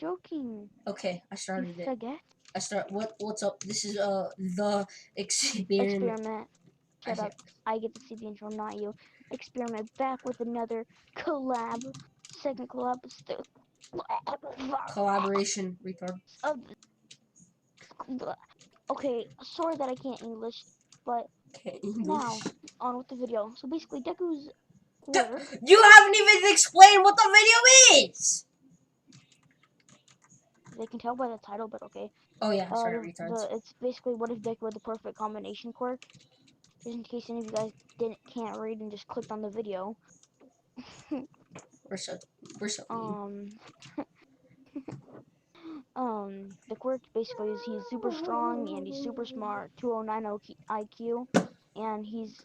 joking. Okay, I You started it. forget? What's up? This is the experiment. Experiment. I Shut hear up. I get to see the intro, not you. Experiment back with another collab. Second collab. collaboration, retard. Okay, sorry that I can't English, but Okay, now English. on with the video. So basically, Deku's quirk. You haven't even explained what the video is. They can tell by the title, but okay. Oh yeah, sorry, retards. It's basically what if Deku had the perfect combination quirk. Just in case any of you guys can't read and just clicked on the video. We're so we're so mean. um the quirk basically is he's super strong and he's super smart, 209 IQ, and he's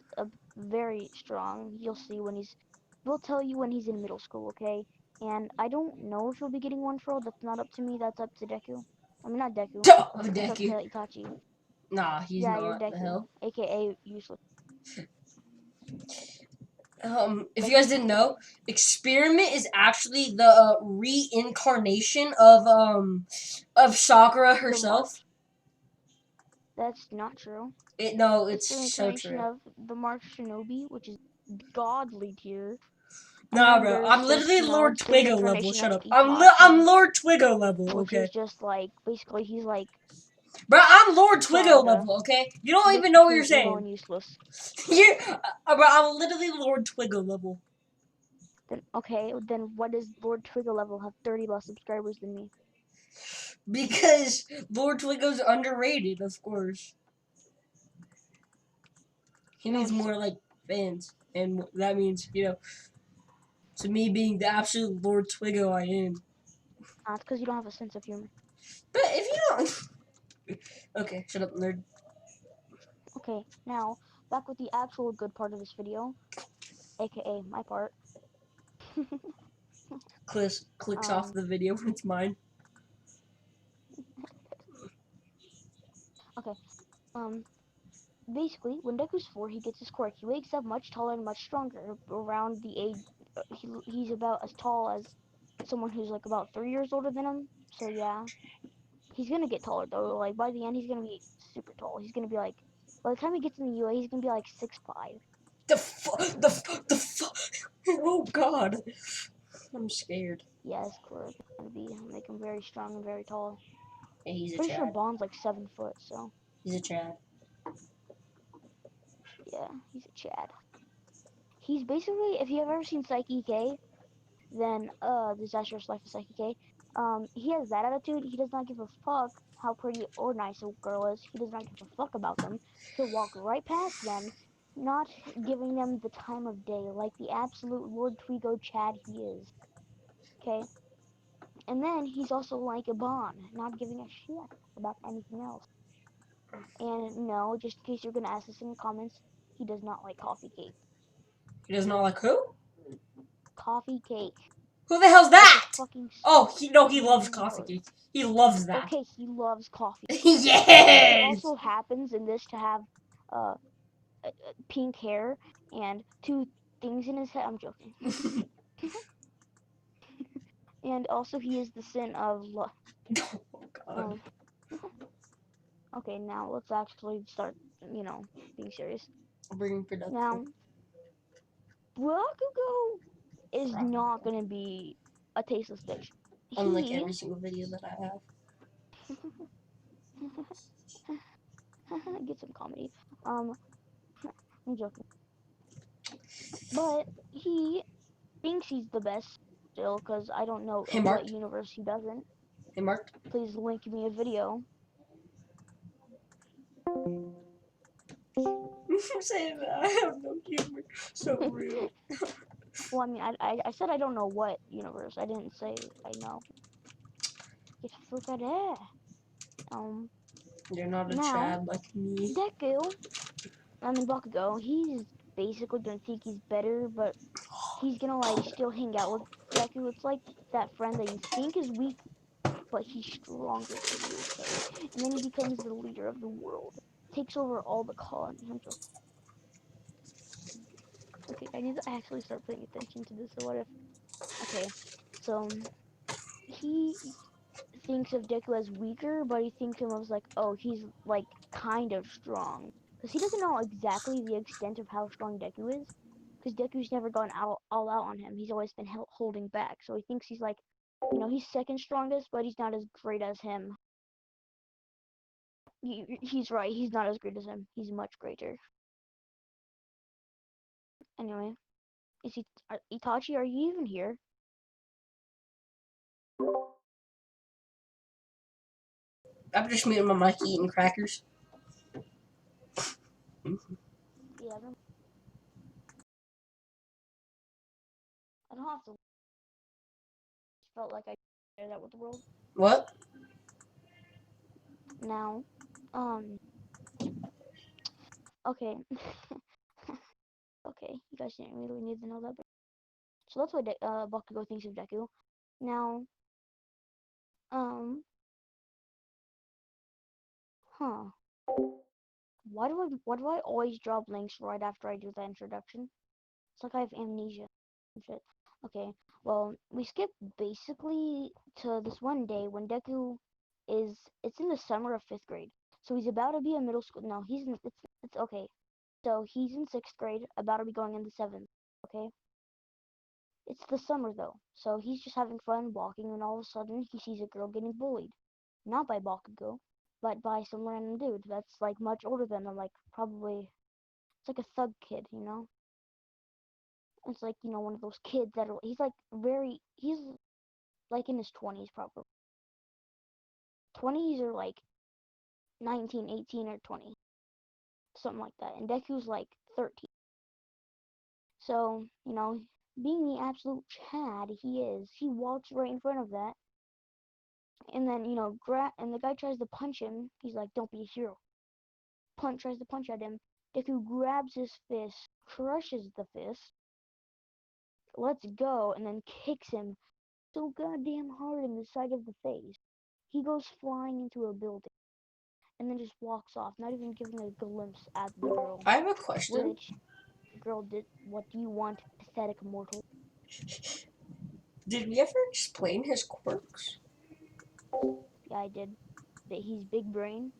very strong. You'll see when we'll tell you when he's in middle school, okay? And I don't know if he'll be getting one for all. That's not up to me. That's up to Deku. I mean, not Deku. Oh, That's up to Deku. Itachi. Nah, he's Yeah, you're not. The Deku, hell. aka useless. If you guys Deku's didn't know, Experiment is actually the reincarnation of Sakura the herself. March. That's not true. No, It's it's the so reincarnation true. of the March Shinobi, which is godly tier. And Nah, then bro, there's I'm just, literally Lord the Twiggo level. reincarnation Shut of up. I'm Itachi, Lord Twiggo level. which Okay, is just like, basically, he's like bro, I'm Lord Twiggo Sarada, level. Okay, you don't mixed even know what you're between emo saying. and useless. You're, bro, I'm literally Lord Twiggo level. Then, okay, then what does Lord Twiggle level have 30 less subscribers than me? Because Lord Twiggo's underrated, of course. He No, needs he's more like fans, and that means to me being the absolute Lord Twiggo I am. not because you don't have a sense of humor. But if you don't, okay, shut up, nerd. Okay, now, back with the actual good part of this video, aka my part. Clicks off um, the video when it's mine. okay, um, basically, when Deku's 4, he gets his quirk. He wakes up much taller and much stronger. Around the age, he's about as tall as someone who's like about 3 years older than him. So yeah, he's gonna get taller though. Like by the end, he's gonna be super tall. He's gonna be like, by the time he gets in the UA, he's gonna be like 6'5". The oh God, I'm scared. Yeah, his quirk is gonna make him very strong and very tall. Hey, he's a Pretty sure Chad. Bond's like 7 foot. So He's a Chad. yeah, he's a Chad. He's basically, if you have ever seen Psyche K, then Disastrous Life of Psyche K. He has that attitude. He does not give a fuck how pretty or nice a girl is. He does not give a fuck about them. He'll walk right past them, not giving them the time of day, like the absolute Lord Twigo Chad he is. Okay? And then he's also like a Bond, not giving a shit about anything else. And no, just in case you're gonna ask this in the comments, he does not like coffee cake. He does not like who? Coffee cake. Who the hell's It's a that? fucking Oh, he loves coffee cake. He loves that. okay, he loves coffee. He Yes. also happens in this to have uh, pink hair and two things in his head. I'm joking. And also, he is the sin of love. Oh God. Okay, now let's actually start, being serious. Bringing production. Now, Bakugo is not going to be a tasteless bitch. Unlike He. every single video that I have. Get some comedy. I'm joking. But he thinks he's the best still, because I don't know Hey, what Mark. universe he doesn't. Hey, Mark. Please link me a video. I'm saying that I have no humor. So real. Well, I mean, I said I don't know what universe. I didn't say I know. Get the fuck out of there. You're not a Now, Chad like me. Bakugo, he's basically gonna think he's better, but he's gonna, like, still hang out with Deku. It's like that friend that you think is weak, but he's stronger than you, okay? And then he becomes the leader of the world. Takes over all the colonies. I'm joking. Okay, I need to actually start paying attention to this. So what if... Okay, so he thinks of Deku as weaker, but he thinks him as like, oh, he's like kind of strong. Because he doesn't know exactly the extent of how strong Deku is. Because Deku's never gone all out on him. He's always been holding back. So he thinks he's like, he's second strongest, but he's not as great as him. He's right. He's not as great as him. He's much greater. Anyway, Itachi? Are you even here? I'm just muting my mic eating crackers. Yeah, I don't have to. Felt like I shared that with the world. What? Now, okay. Okay, you guys didn't really need to know that. But... So that's why Bakugo thinks of Deku. Now, um, huh. Why do I always drop links right after I do the introduction? It's like I have amnesia and shit. Okay, well, we skip basically to this one day when Deku it's in the summer of 5th grade. So he's about to be in middle school. No, it's okay. So he's in 6th grade, about to be going into 7th, okay? It's the summer though, so he's just having fun walking, and all of a sudden he sees a girl getting bullied. Not by Bakugo, but by some random dude that's like much older than him, like probably it's like a thug kid, you know? It's like, one of those kids that are he's like in his 20s probably. 20s or like 19, 18 or 20. Something like that. And Deku's like 13. So, being the absolute Chad he is, he walks right in front of that. And then, and the guy tries to punch him. He's like, don't be a hero. Tries to punch at him. Deku grabs his fist, crushes the fist, lets go, and then kicks him so goddamn hard in the side of the face. He goes flying into a building and then just walks off, not even giving a glimpse at the girl. I have a question. Which the girl did. What do you want, pathetic mortal? Did we ever explain his quirks? Yeah, I did. That he's big brain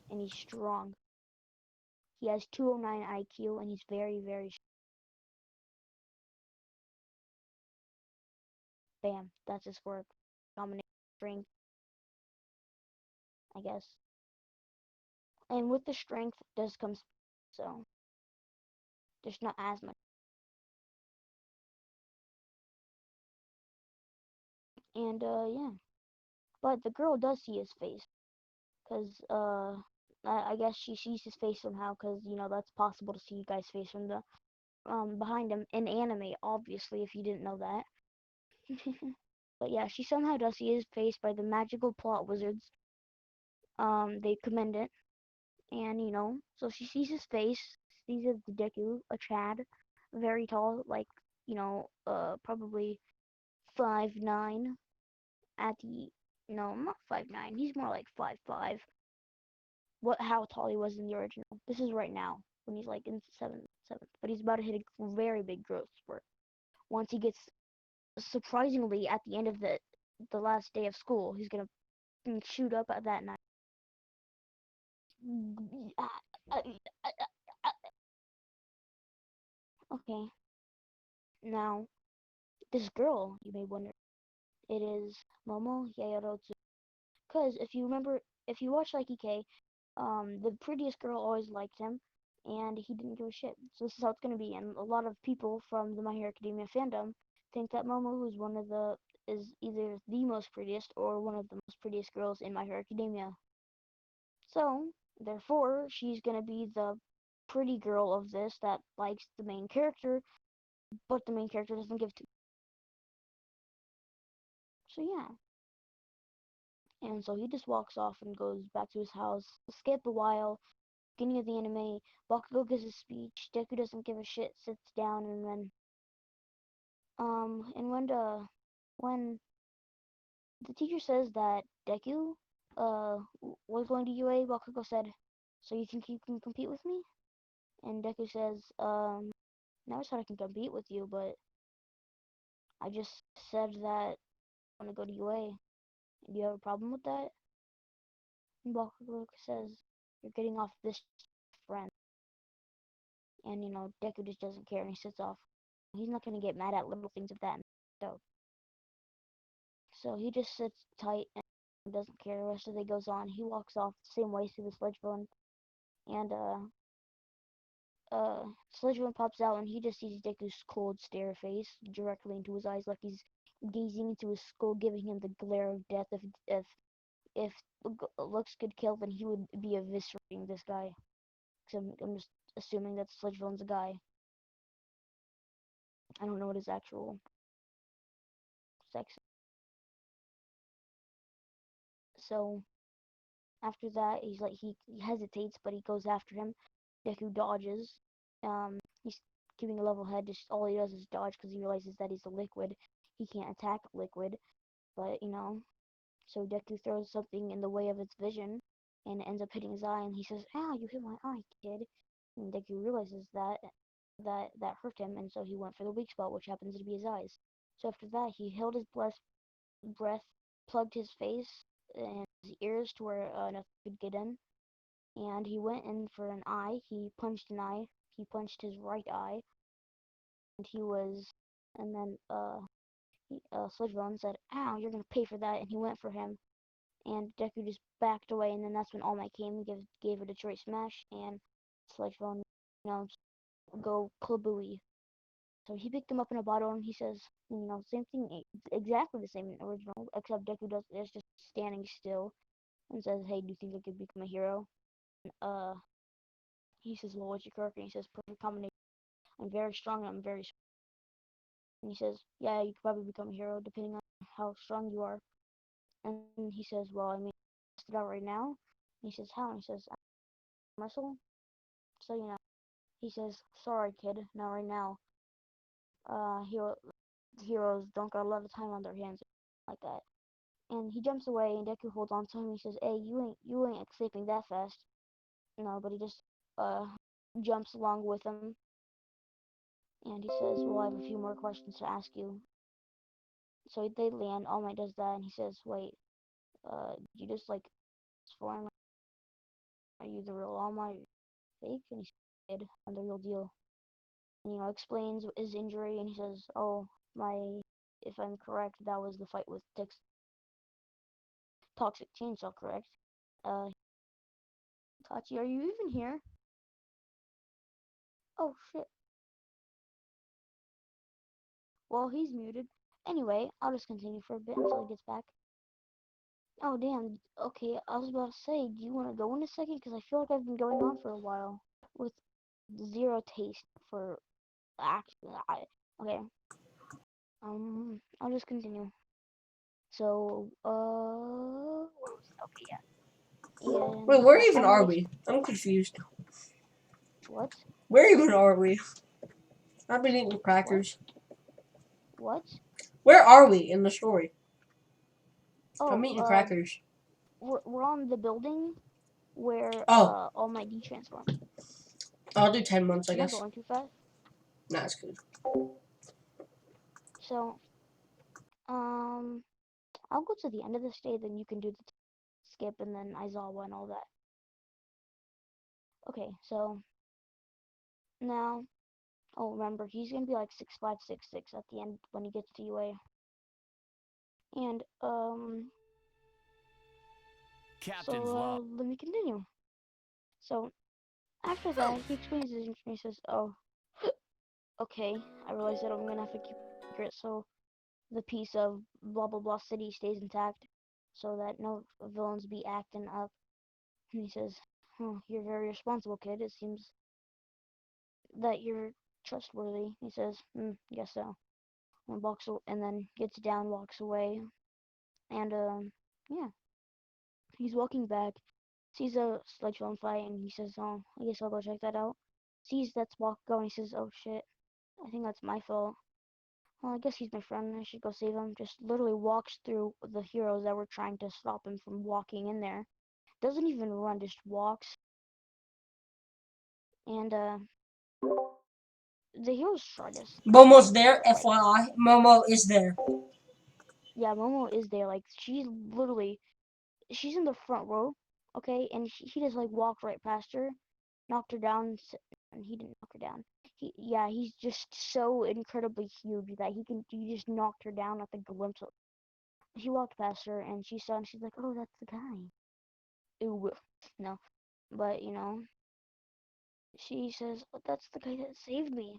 and he's strong. He has 209 IQ and he's very, very. Bam, that's his quirk. Dominate strength, I guess. And with the strength does come, so there's not as much. And yeah, but the girl does see his face, cause I guess she sees his face somehow, cause that's possible to see you guys' face from the behind him in anime, obviously, if you didn't know that. But yeah, she somehow does see his face by the magical plot wizards. They commend it, and so she sees his face, sees a Deku, a Chad, very tall, like probably 5'9" at the no, not 5'9". He's more like 5'5". How tall he was in the original. This is right now when he's like in seventh, but he's about to hit a very big growth spurt once he gets surprisingly at the end of the last day of school. He's gonna shoot up at that night. Okay, now this girl, you may wonder, it is Momo Yaoyorozu. Because if you watch Psyche K, the prettiest girl always liked him, and he didn't give a shit. So this is how it's gonna be. And a lot of people from the My Hero Academia fandom think that Momo, is either the most prettiest or one of the most prettiest girls in My Hero Academia. So therefore, she's gonna be the pretty girl of this that likes the main character, but the main character doesn't give to. So yeah. And so he just walks off and goes back to his house. Skip a while. Beginning of the anime, Bakugo gives a speech. Deku doesn't give a shit, sits down, and then and when the teacher says that Deku was going to UA, Bakugo said, "So you can compete with me?" And Deku says, never said I can compete with you, but I just said that I want to go to UA. Do you have a problem with that? And Bakugo says, "You're getting off this friend." And Deku just doesn't care and he sits off. He's not gonna get mad at little things of that. So, so he just sits tight and doesn't care. The rest of the day goes on. He walks off the same way through the sludge villain, and sludge villain pops out and he just sees Deku's cold stare face directly into his eyes, like he's gazing into his skull, giving him the glare of death. If looks could kill, then he would be eviscerating this guy. I'm just assuming that sludge villain's a guy. I don't know what his actual sex. So after that, he hesitates, but he goes after him. Deku dodges. He's keeping a level head. Just all he does is dodge because he realizes that he's a liquid. He can't attack liquid, but so Deku throws something in the way of its vision, and it ends up hitting his eye. And he says, "Ah, you hit my eye, kid." And Deku realizes that hurt him, and so he went for the weak spot, which happens to be his eyes. So after that, he held his breath, plugged his face and his ears to where nothing could get in, and he went in for an eye. He punched an eye. He punched his right eye, and and then Sledgevillain said, "Ow, you're gonna pay for that," and he went for him, and Deku just backed away, and then that's when All Might came and gave a Detroit Smash, and Sledgevillain, you know, go klabooey. So he picked him up in a bottle, and he says, same thing, exactly the same in the original, except Deku is just standing still and says, "Hey, do you think I could become a hero?" And, he says, "Well, what's your character?" And he says, "Perfect combination. I'm very strong, and I'm very smart." And he says, "Yeah, you could probably become a hero depending on how strong you are." And he says, "Well, I mean, test it out right now." And he says, "How?" And he says, "I wrestle." So, he says, "Sorry, kid, not right now. Heroes don't got a lot of time on their hands like that." And he jumps away, and Deku holds on to him. He says, "Hey, you ain't escaping that fast." No, but he just uh jumps along with him, and he says, "Well, I have a few more questions to ask you." So they land. All Might does that, and he says, "Wait, did you just like transform? Are you the real All Might? Fake?" And he said, "I'm the real deal." And explains his injury, and he says, "Oh, my, if I'm correct, that was the fight with Toxic Chainsaw, correct? Itachi, are you even here? Oh shit. Well, he's muted. Anyway, I'll just continue for a bit until he gets back. Oh damn. Okay, I was about to say, do you want to go in a second? Because I feel like I've been going on for a while with zero taste for action. Okay. I'll just continue. So, where was it? Okay, yeah. Wait, And where even All Might are we? I'm confused. what? Where even are we? I've been eating What? crackers. What? Where are we in the story? I'm Oh, eating crackers. we're on the building where Oh, All Might detransformed. I'll do 10 months, I Am I guess. going too fast? Nah, it's good. So, um, I'll go to the end of this day, then you can do the skip and then Aizawa and all that. Okay, so now, oh, remember, he's gonna be like 6'5", 6'6" at the end when he gets to UA. And, Captain's so, log. let me continue. So, after that, he explains his injury. He says, "Oh, okay, I realize that I'm gonna have to keep it secret so the peace of blah blah blah city stays intact, so that no villains be acting up." And he says, "Oh, you're very responsible, kid. It seems that you're trustworthy." He says, "Guess so." And and then gets down, walks away, and yeah, he's walking back, sees a sledge on fire, and he says, "Oh, I guess I'll go check that out." Sees that's walk going, he says, "Oh shit, I think that's my fault. Well, I guess he's my friend. I should go save him." Just literally walks through the heroes that were trying to stop him from walking in there. Doesn't even run, just walks. And the heroes try to stop him. Momo's there, Like, FYI. Momo is there. Yeah, Momo is there. Like she's literally she's in the front row, okay, and he just like walked right past her, knocked her down, and he didn't knock her down. He's just so incredibly huge that he just knocked her down at the glimpse of. He walked past her and she saw and she's like, oh, that's the guy. Ooh, no, but she says, oh, that's the guy that saved me.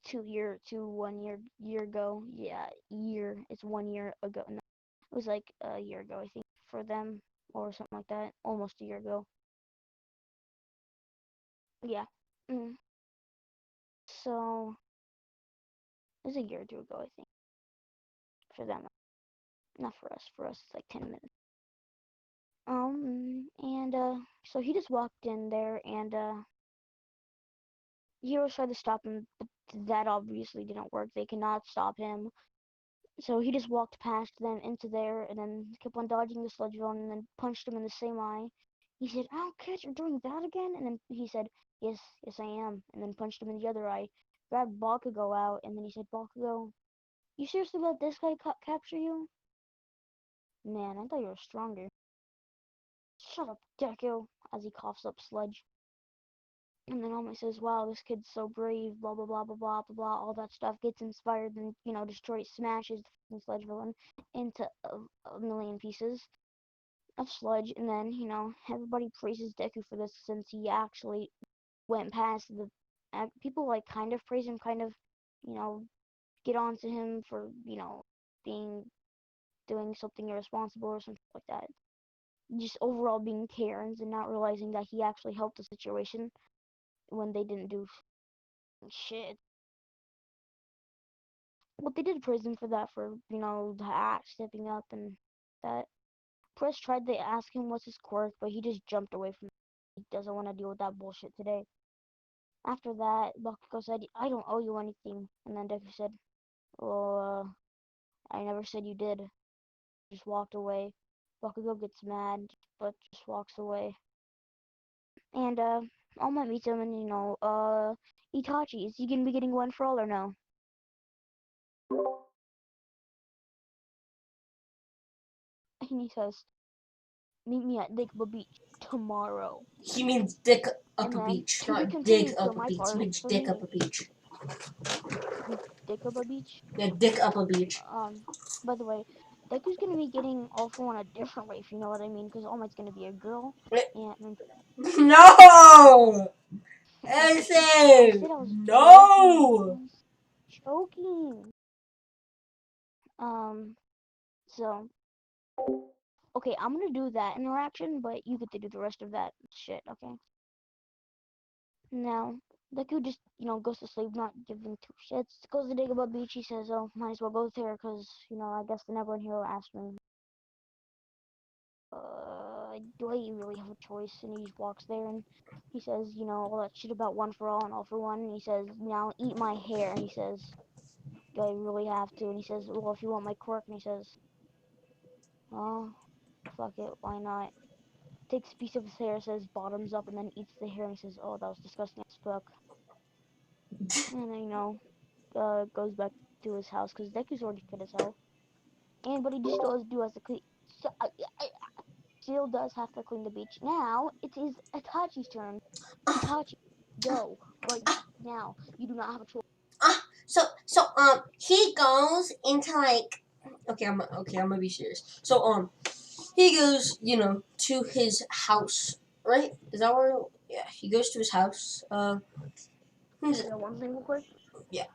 1 year ago. Yeah, year. It's 1 year ago. No, it was like a year ago, I think, for them or something like that. Almost a year ago. Yeah. Mm. So it was a year or two ago, I think, for them. Not for us. For us, it's like 10 minutes. And so he just walked in there, and heroes tried to stop him, but that obviously didn't work. They cannot stop him. So he just walked past them into there, and then kept on dodging the sludge zone, and then punched him in the same eye. He said, "Ow, kid, you're doing that again?" And then he said, "Yes, yes, I am." And then punched him in the other eye. Grabbed Bakugo out, and then he said, "Bakugo, you seriously let this guy capture you? Man, I thought you were stronger." Shut up, Deku, as he coughs up sludge. And then Alma says, "Wow, this kid's so brave." Blah blah blah blah blah blah blah. All that stuff gets inspired, and destroys, smashes the sludge villain into a million pieces of sludge. And then everybody praises Deku for this since he actually went past the. People like kind of praise him, kind of you know get on to him for being doing something irresponsible or something like that. Just overall being Karens and not realizing that he actually helped the situation when they didn't do shit. But they did praise him for that, for the act stepping up and that. Press tried to ask him what's his quirk, but he just jumped away from it. He doesn't want to deal with that bullshit today. After that, Bakugo said, "I don't owe you anything." And then Deku said, "Well, I never said you did." Just walked away. Bakugo gets mad, but just walks away. And All Might meets him, and Itachi, is he gonna be getting one for all or no? And he says, "Meet me at Dickba Beach tomorrow." He means dick up And a then beach, to be not dig continued for up a my beach. He part, means for dick up me, a beach. Dickba Beach. Yeah, dick up a beach. By the way, Deku's gonna be getting all for one a different way, if you know what I mean, because All Might's gonna be a girl, and No! I Anything! said I was joking. I No! was joking. Um, so okay, I'm gonna do that interaction, but you get to do the rest of that shit, okay? Now, Deku just, goes to sleep, not giving two shits. Goes to Dagobah Beach. He says, "Oh, might as well go there, because, I guess the Neverland Hero asked me, do I really have a choice?" And he just walks there, and he says, all that shit about one for all and all for one. And he says, "Now eat my hair." And he says, "Do I really have to?" And he says, "Well, if you want my quirk." And he says, "Oh, fuck it, why not?" Takes a piece of his hair, says bottoms up, and then eats the hair, and he says, "Oh, that was disgusting as fuck." And then, goes back to his house, because Deku's already fit as hell. But he just still has to clean. So, still does have to clean the beach. Now it is Itachi's turn. Itachi, go right now. You do not have a choice. He goes into like, I'm gonna be serious. He goes, to his house, right? Is that where? Yeah, he goes to his house. Can I Who's it? say one thing real quick? Yeah,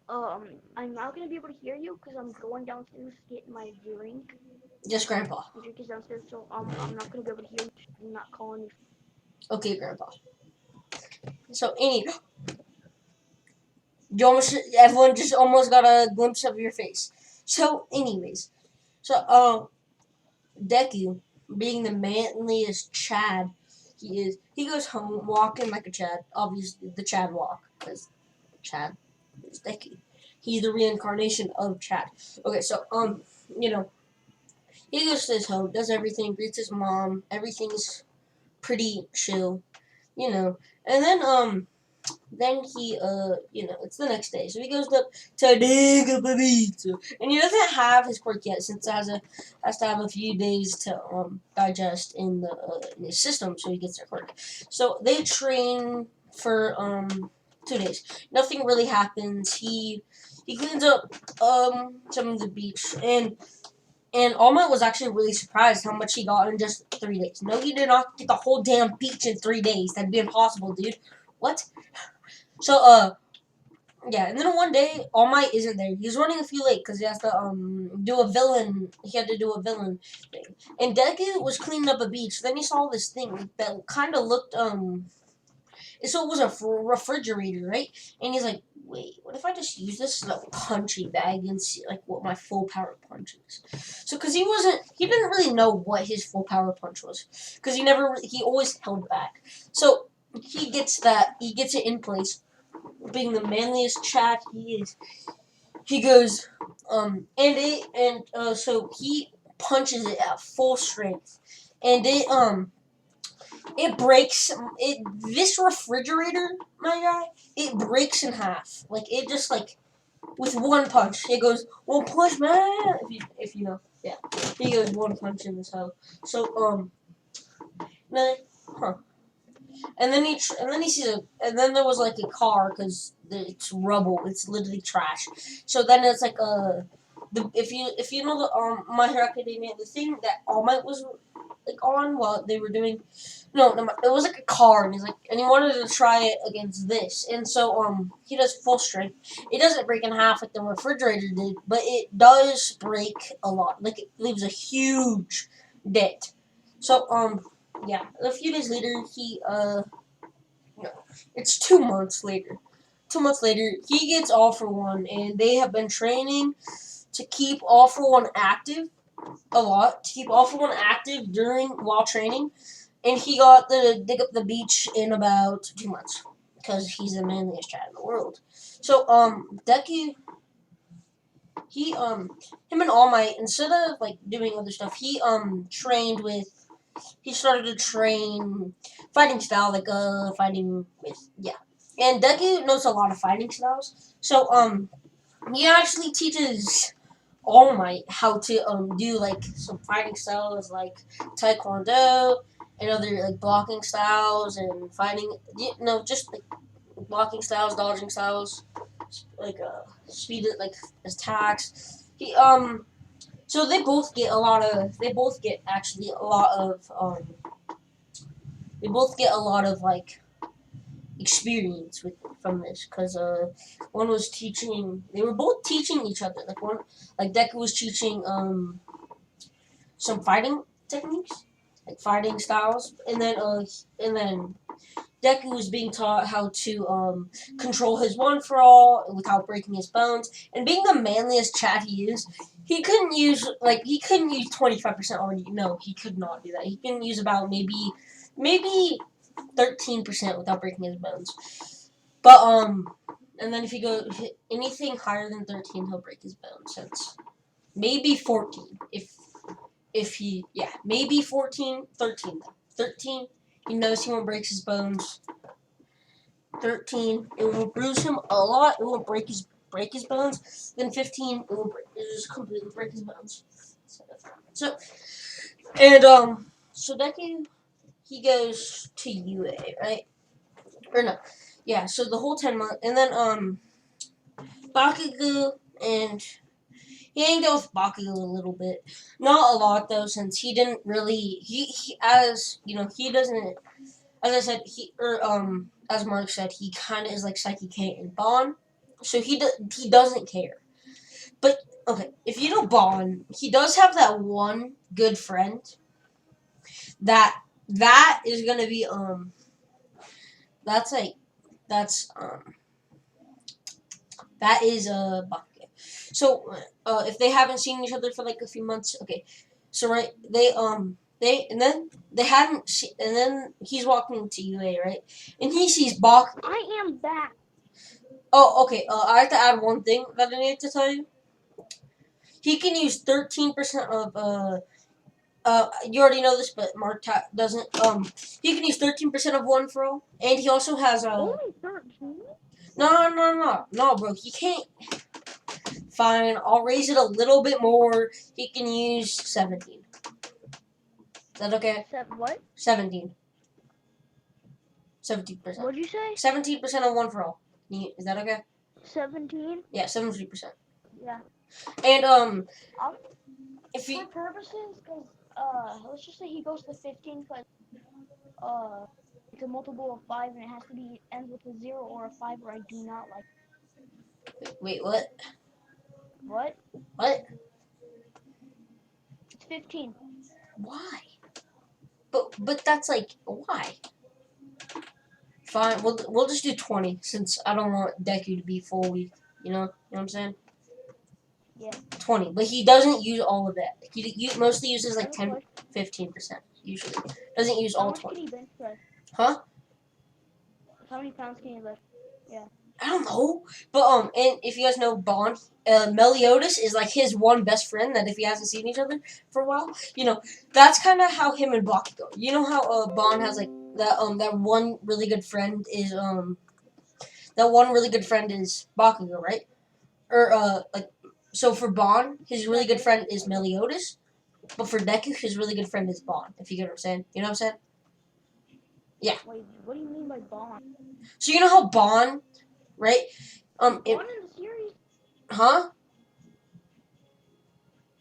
I'm not gonna be able to hear you because I'm going downstairs to get my drink. just Grandpa. My drink is downstairs, so I'm not gonna be able to hear you. I'm not calling you. Okay, Grandpa. So, everyone just almost got a glimpse of your face. So, anyways, Deku, being the manliest Chad he goes home walking like a Chad. Obviously, the Chad walk, because Chad is Deku. He's the reincarnation of Chad. Okay, you know, he goes to his home, does everything, greets his mom, everything's pretty chill, and then then he, it's the next day, so he goes up to dig up a pizza, and he doesn't have his quirk yet since it has to have a few days to digest in his system, so he gets their quirk. So they train for 2 days. Nothing really happens. He cleans up some of the beach, and Alma was actually really surprised how much he got in just 3 days. No, he did not get the whole damn beach in 3 days. That'd be impossible, dude. What? So, yeah, and then one day, All Might isn't there. He's running a few late because he has to do a villain. He had to do a villain thing. And Deku was cleaning up a beach. Then he saw this thing that kind of looked so it was a refrigerator, right? And he's like, wait, what if I just use this as a punching bag and see like what my full power punch is? So because he didn't really know what his full power punch was because he always held back. So he gets it in place. Being the manliest Chad he is, he goes, so he punches it at full strength, and it breaks. This refrigerator, my guy, it breaks in half. Like it just like with one punch. It goes one punch, man. If you know, yeah, he goes one punch in this hole. So then, huh. And then he sees and then there was like a car because it's rubble. It's literally trash. So then it's like if you know the My Hero Academia, the thing that All Might was like on while they were doing, no, it was like a car, and he wanted to try it against this, and so he does full strength. It doesn't break in half like the refrigerator did, but it does break a lot. Like it leaves a huge dent. So yeah, a few days later no, it's 2 months later. 2 months later, he gets All For One, and they have been training to keep All For One active a lot, to keep All For One active while training, and he got to dig up the beach in about 2 months because he's the manliest Chad in the world. So Deku, him and All Might, instead of like doing other stuff, he started to train fighting style, like fighting with and Deku knows a lot of fighting styles. So he actually teaches All Might how to do like some fighting styles like Taekwondo and other like blocking styles and fighting. Just like blocking styles, dodging styles, like speed like attacks. So they both get actually a lot of like experience from this because one was teaching. They were both teaching each other. Like Deku was teaching some fighting techniques, like fighting styles, and then Deku was being taught how to control his one for all without breaking his bones. And being the manliest Chad he is, he couldn't use 25% already. No, he could not do that. He can use about maybe 13% without breaking his bones. But and then if you go anything higher than 13, he'll break his bones. Since maybe 14, maybe 14, 13. 13, he knows he won't break his bones. 13, it will bruise him a lot. It won't break his bones. Then 15, it just completely break his bones. So so Deku, he goes to UA, right? Or no, yeah. So the whole 10 months, and then Bakugo and he hanged out with Bakugo a little bit, not a lot though, since he didn't really he as you know he doesn't. As I said, as Mark said, he kind of is like Psyche K and Bond, so he doesn't care. But okay, if you know Bond, he does have that one good friend that is gonna be that's like that's that is Bakugo. So if they haven't seen each other for like a few months, okay, so right and then they hadn't and then he's walking to UA, right, and he sees Bak. I am back. Oh, okay. I have to add one thing that I need to tell you. He can use 13% of You already know this, but Mark doesn't. He can use 13% of one for all, and he also has Only 13? No, bro. He can't. Fine, I'll raise it a little bit more. He can use 17. Is that okay? What? 17. 17%. What'd you say? 17% of one for all. Is that okay? 17? Yeah, 17%. Yeah. And I'll, if for you purposes, because let's just say he goes to 15, because it's a multiple of 5 and it has to be ends with a 0 or a 5, or I do not like. wait, what? What? What? It's 15. Why? But that's like why? Fine, we'll just do 20 since I don't want Deku to be full week. You know what I'm saying? Yeah. 20, but he doesn't use all of that. He mostly uses I like have a 10, question. 15% usually. Doesn't use How all much can 20. he bench press? Huh? How many pounds can he lift? Yeah. I don't know. But and if you guys know Bond, Meliodas is like his one best friend that if he hasn't seen each other for a while, that's kind of how him and Baki go. You know how Bond has like that one really good friend is Bakugo, right? Or like so for Bond, his really good friend is Meliodas, but for Deku, his really good friend is Bond. If you get what I'm saying, you know what I'm saying? Yeah. Wait, what do you mean by Bond? So you know how Bond, right? Bond in the series? Huh?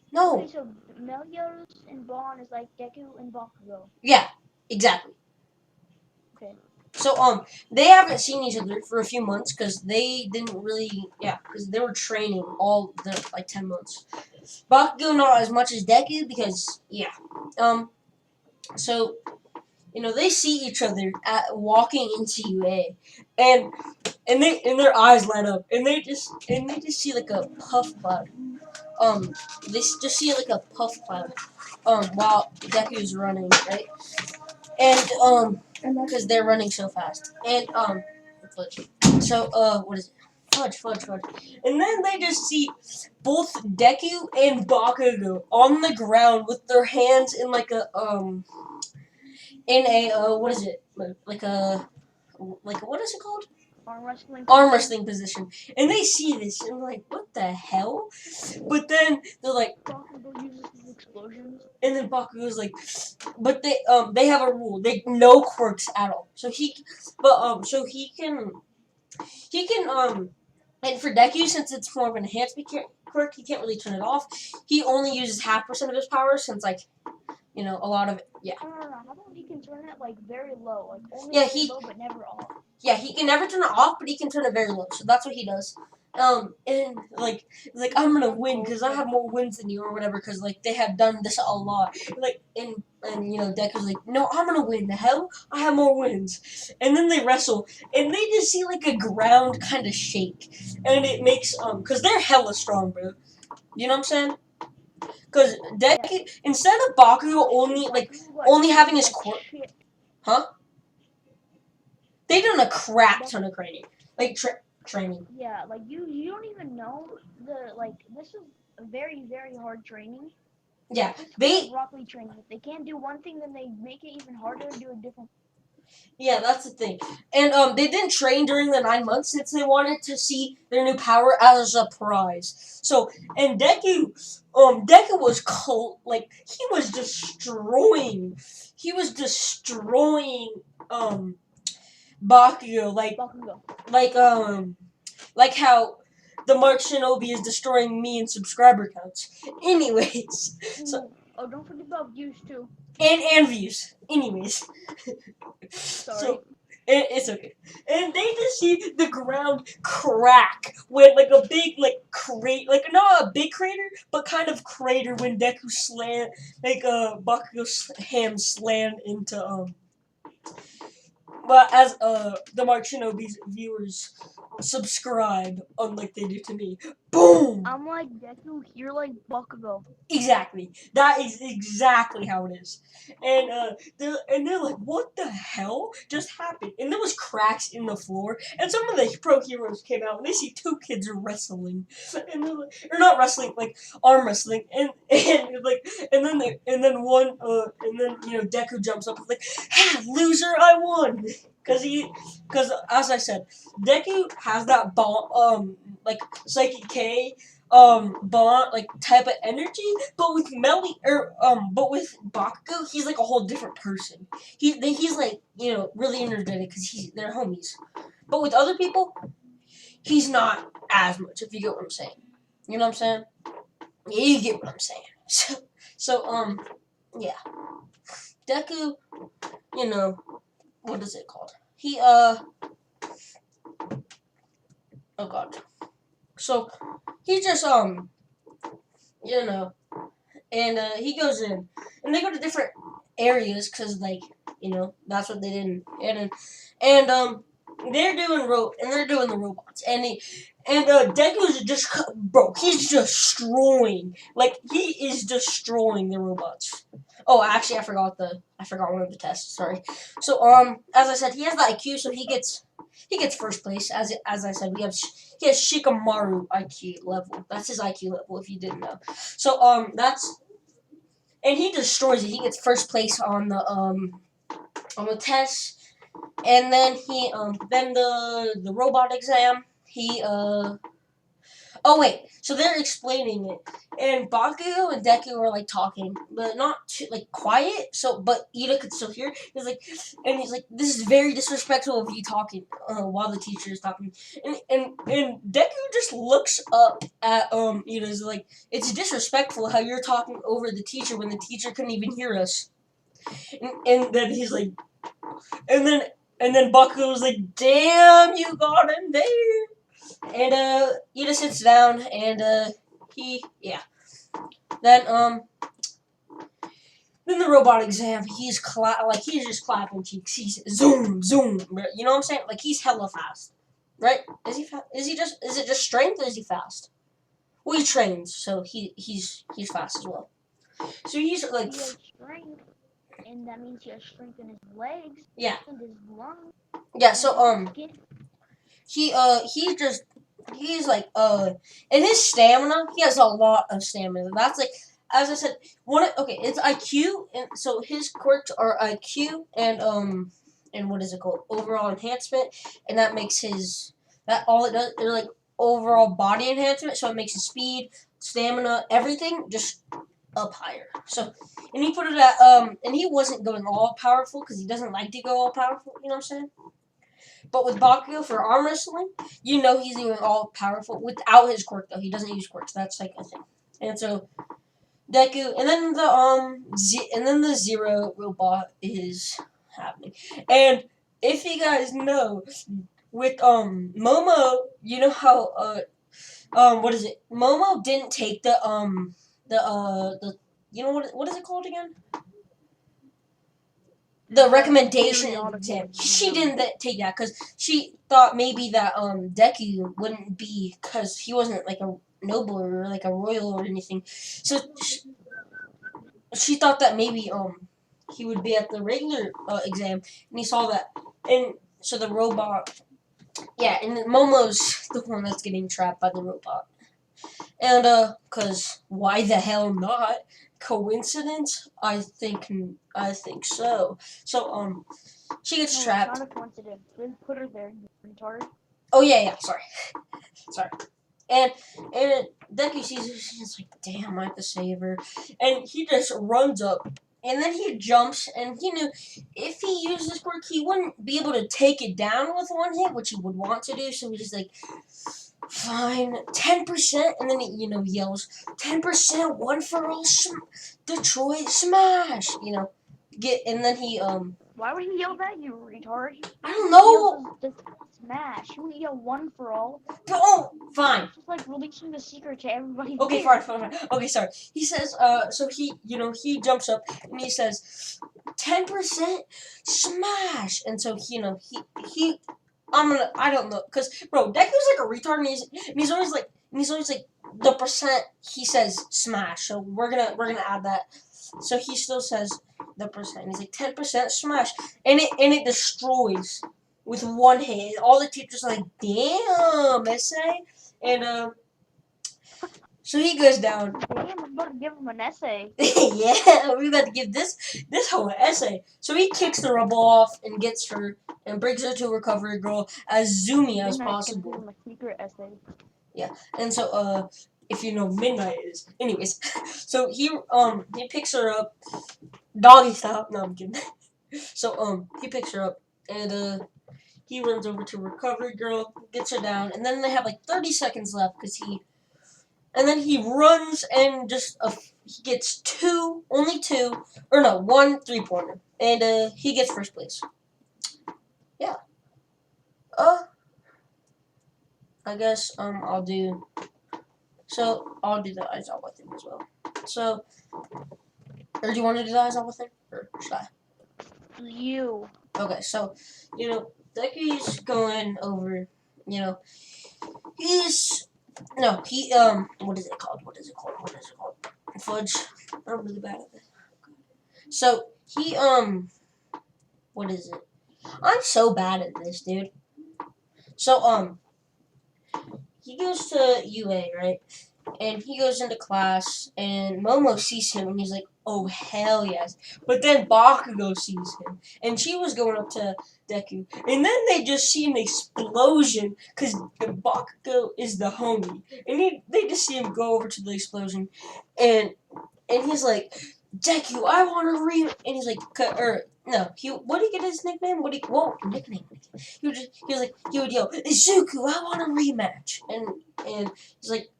Okay, No. so Meliodas and Bond is like Deku and Bakugo. Yeah. Exactly. Okay. So they haven't seen each other for a few months because they didn't really because they were training all the like 10 months. Bakugo not as much as Deku because so they see each other at walking into UA and their eyes light up and they just see like a puff cloud. They just see like a puff cloud while Deku's running, right? And because they're running so fast. And so what is it? Fudge. And then they just see both Deku and Bakugo on the ground with their hands in like a what is it? Like what is it called? Arm wrestling position. And they see this and they're like, what the hell? But then they're like Bakugo uses his explosions. and then Bakugo's like, but they have a rule. They no quirks at all. So he can and for Deku since it's more of an enhancement quirk, he can't really turn it off. He only uses 0.5% of his power since like a lot of it. Yeah. No. How about he can turn it like very low, like only very low but never off. Yeah, he can never turn it off, but he can turn it very low. So that's what he does. And like I'm gonna win because I have more wins than you or whatever. Because like they have done this a lot. Like and Deku's like, no, I'm gonna win. The hell, I have more wins. And then they wrestle, and they just see like a ground kind of shake, and it makes because they're hella strong, bro. You know what I'm saying? Because Deku instead of Bakugo only having his core, huh? They done a crap ton of training, training. Yeah, like you don't even know this is a very very hard training. Yeah, they like Rock Lee training. If they can't do one thing, then they make it even harder and do a different. Yeah, that's the thing. And they didn't train during the 9 months since they wanted to see their new power as a surprise. So and Deku was he was destroying. He was destroying Bakugo like how the Mark Shinobi is destroying me in subscriber counts. Anyways, so don't forget about views too. And views. Anyways, Sorry. So it's okay. And they just see the ground crack with like a big crater, like not a big crater, but kind of crater when Deku Bakugo's hand slammed into Well, as the Mark Shinobi's viewers subscribe, unlike they do to me. Boom! I'm like Deku, you're like Bakugo. Exactly. That is exactly how it is. And they're like, what the hell just happened? And there was cracks in the floor. And some of the pro heroes came out and they see two kids wrestling. And they're like, or not wrestling, like arm wrestling. And like and then one and then Deku jumps up and like, ah, loser, I won. Because as I said, Deku has that bomb like Psychic K bond like type of energy, but with but with Bakugo, he's like a whole different person. He's like really energetic because they're homies, but with other people, he's not as much. If you get what I'm saying, you know what I'm saying? Yeah, you get what I'm saying. So yeah, Deku, what is it called? He oh god, so he just and he goes in, and they go to different areas because that's what they did. And they're doing they're doing the robots, and Deku's just bro, he's destroying, like he is destroying the robots. Oh, actually, I forgot one of the tests. Sorry. So as I said, he has the IQ, so he gets first place. As I said, he has Shikamaru IQ level. That's his IQ level, if you didn't know. So and he destroys it. He gets first place on the test, and then then the robot exam. Oh wait, so they're explaining it, and Bakugo and Deku are like talking, but not too like quiet. So, but Ida could still hear. He's like, "This is very disrespectful of you talking while the teacher is talking." And Deku just looks up at Ida's like, "It's disrespectful how you're talking over the teacher when the teacher couldn't even hear us." And then he's like, and then Bakugo was like, "Damn, you got him there." And Ida sits down, and Then then the robot exam, he's just clapping cheeks. He's zoom zoom. You know what I'm saying? Like he's hella fast, right? Is he? Is it just strength, or is he fast? Well, he trains, so he's fast as well. So he's like, he has strength, and that means he has strength in his legs. Yeah. And his lungs. Yeah. So he's like in his stamina, he has a lot of stamina. That's like, as I said, it's IQ, and so his quirks are IQ and what is it called, overall enhancement, and that makes that all it does is like overall body enhancement, so it makes his speed, stamina, everything just up higher. So, and he put it at and he wasn't going all powerful because he doesn't like to go all powerful, you know what I'm saying? But with Bakugo for arm wrestling, he's even all powerful without his quirk though. He doesn't use quirks. That's like a thing. And so Deku, and then the Zero robot is happening. And if you guys know, with Momo, you know how what is it? Momo didn't take the what is it called again? The recommendation exam. She didn't take that because she thought maybe that Deku wouldn't be, because he wasn't like a noble or like a royal or anything. So she thought that maybe he would be at the regular exam, and he saw that, and so the robot, and Momo's the one that's getting trapped by the robot, and cause why the hell not? Coincidence? I think so. So she gets trapped. It's not a coincidence. Then put her there, you retard. Oh yeah. Sorry. And Deku sees her. She's like, "Damn, I have to save her." And he just runs up, and then he jumps. And he knew if he used this quirk, he wouldn't be able to take it down with one hit, which he would want to do. So he's just like, "Fine, 10%," and then he yells, "10%, one for all, Detroit smash!" And then he Why would he yell that, you retard? I don't know. Smash. He would yell one for all. Oh, fine. It's just like releasing the secret to everybody. Okay, fine. Okay, sorry. He says, so he jumps up and he says, 10% smash. And so, he I don't know, cause bro, Deku's like a retard, and he's always like, the percent he says smash. So we're gonna add that. So he still says the percent. He's like 10% smash, and it destroys with one hit. And all the teachers are like, damn, essay, and so he goes down. Damn, I'm about to give him an essay. Yeah, we got to give this whole essay. So he kicks the rubble off and gets her and brings her to recovery girl as zoomy as Midnight's gonna give possible. him a secret essay. Yeah, and so if you know Midnight is, anyways, so he picks her up, doggy style. No, I'm kidding. So he picks her up and he runs over to recovery girl, gets her down, and then they have like 30 seconds left and then he runs and he gets one 3-pointer, and he gets first place. Yeah. I guess I'll do the Aizawa thing as well. So, or do you want to do the Aizawa thing, or should I? You. Okay, so Deku's going over. He's no he what is it called? Fudge. I'm really bad at this. So he what is it? I'm so bad at this, dude. So he goes to UA, right? And he goes into class, and Momo sees him, and he's like, "Oh hell yes!" But then Bakugo sees him, and she was going up to Deku, and then they just see an explosion because Bakugo is the homie, and they just see him go over to the explosion, and he's like, "Deku, I want to and he's like, what did he get his nickname? Nickname? He would yell, "Izuku, I want a rematch," and he's like,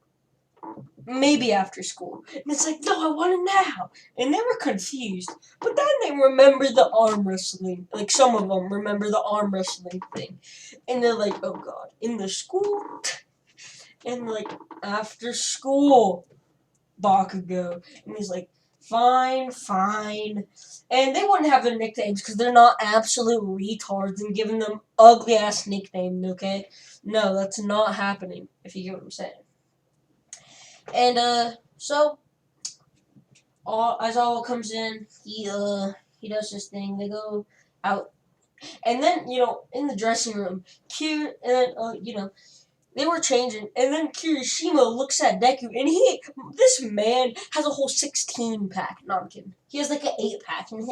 maybe after school. And it's like, no, I want it now. And they were confused. But then they remember the arm wrestling. Like, some of them remember the arm wrestling thing. And they're like, oh god, in the school? And like, after school, Bakugo. And he's like, fine. And they wouldn't have their nicknames because they're not absolute retards and giving them ugly ass nicknames, okay? No, that's not happening, if you get what I'm saying. And so Aizawa comes in, he does his thing, they go out, and then in the dressing room, they were changing, and then Kirishima looks at Deku, and this man has a whole 16-pack. No, I'm kidding. He has like an 8-pack, and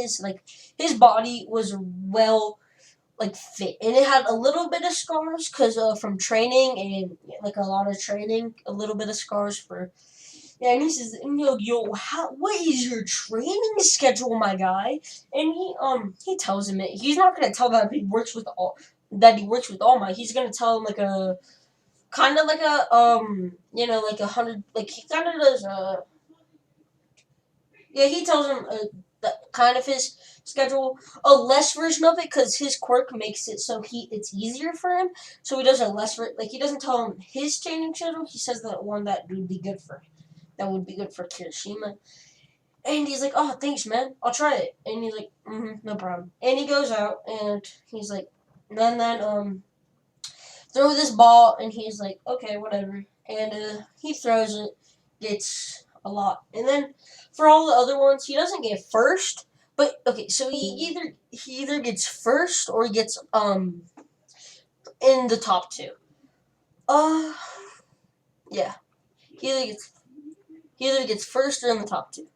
his body was fit, and it had a little bit of scars because from training and like a lot of training, a little bit of scars for. Yeah, and he says, what is your training schedule, my guy? And he tells him it. He's not gonna tell that he works with All Might. He's gonna tell him like a kind of like a like 100, like he kind of does yeah, he tells him kind of his schedule, a less version of it, because his quirk makes it so it's easier for him. So he does a less he doesn't tell him his training schedule. He says that one that would be good for Kirishima. And he's like, oh, thanks, man. I'll try it. And he's like, no problem. And he goes out, and he's like, then throw this ball, and he's like, okay, whatever. And he throws it, gets a lot. And then for all the other ones, he doesn't get first. But okay, so he either gets first or he gets in the top 2. Yeah. He either gets first or in the top 2.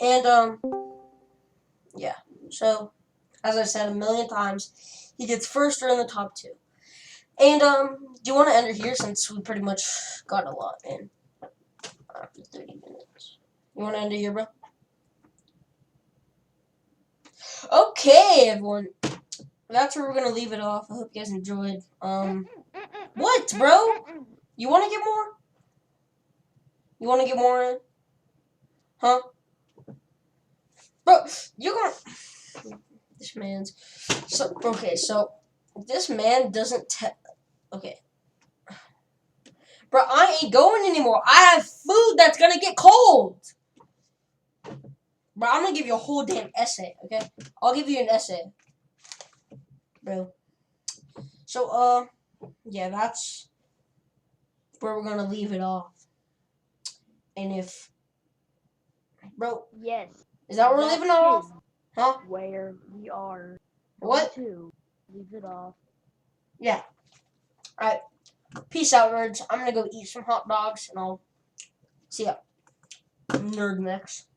And yeah. So as I've said a million times, he gets first or in the top 2. And do you want to end it here since we pretty much got a lot in after 30 minutes? You want to end it here, bro? Okay, everyone. That's where we're gonna leave it off. I hope you guys enjoyed. What, bro? You want to get more? You want to get more in? Huh? Bro, you're gonna. This man's. So this man doesn't okay. Bro, I ain't going anymore. I have food that's gonna get cold. Bro, I'm gonna give you a whole damn essay, okay? I'll give you an essay, bro. So, yeah, that's where we're gonna leave it off. And if, bro, Yes, is that where we're leaving it off? Huh? where we are What? to leave it off. Yeah. Alright. Peace out, nerds. I'm gonna go eat some hot dogs, and I'll see ya. Nerd next.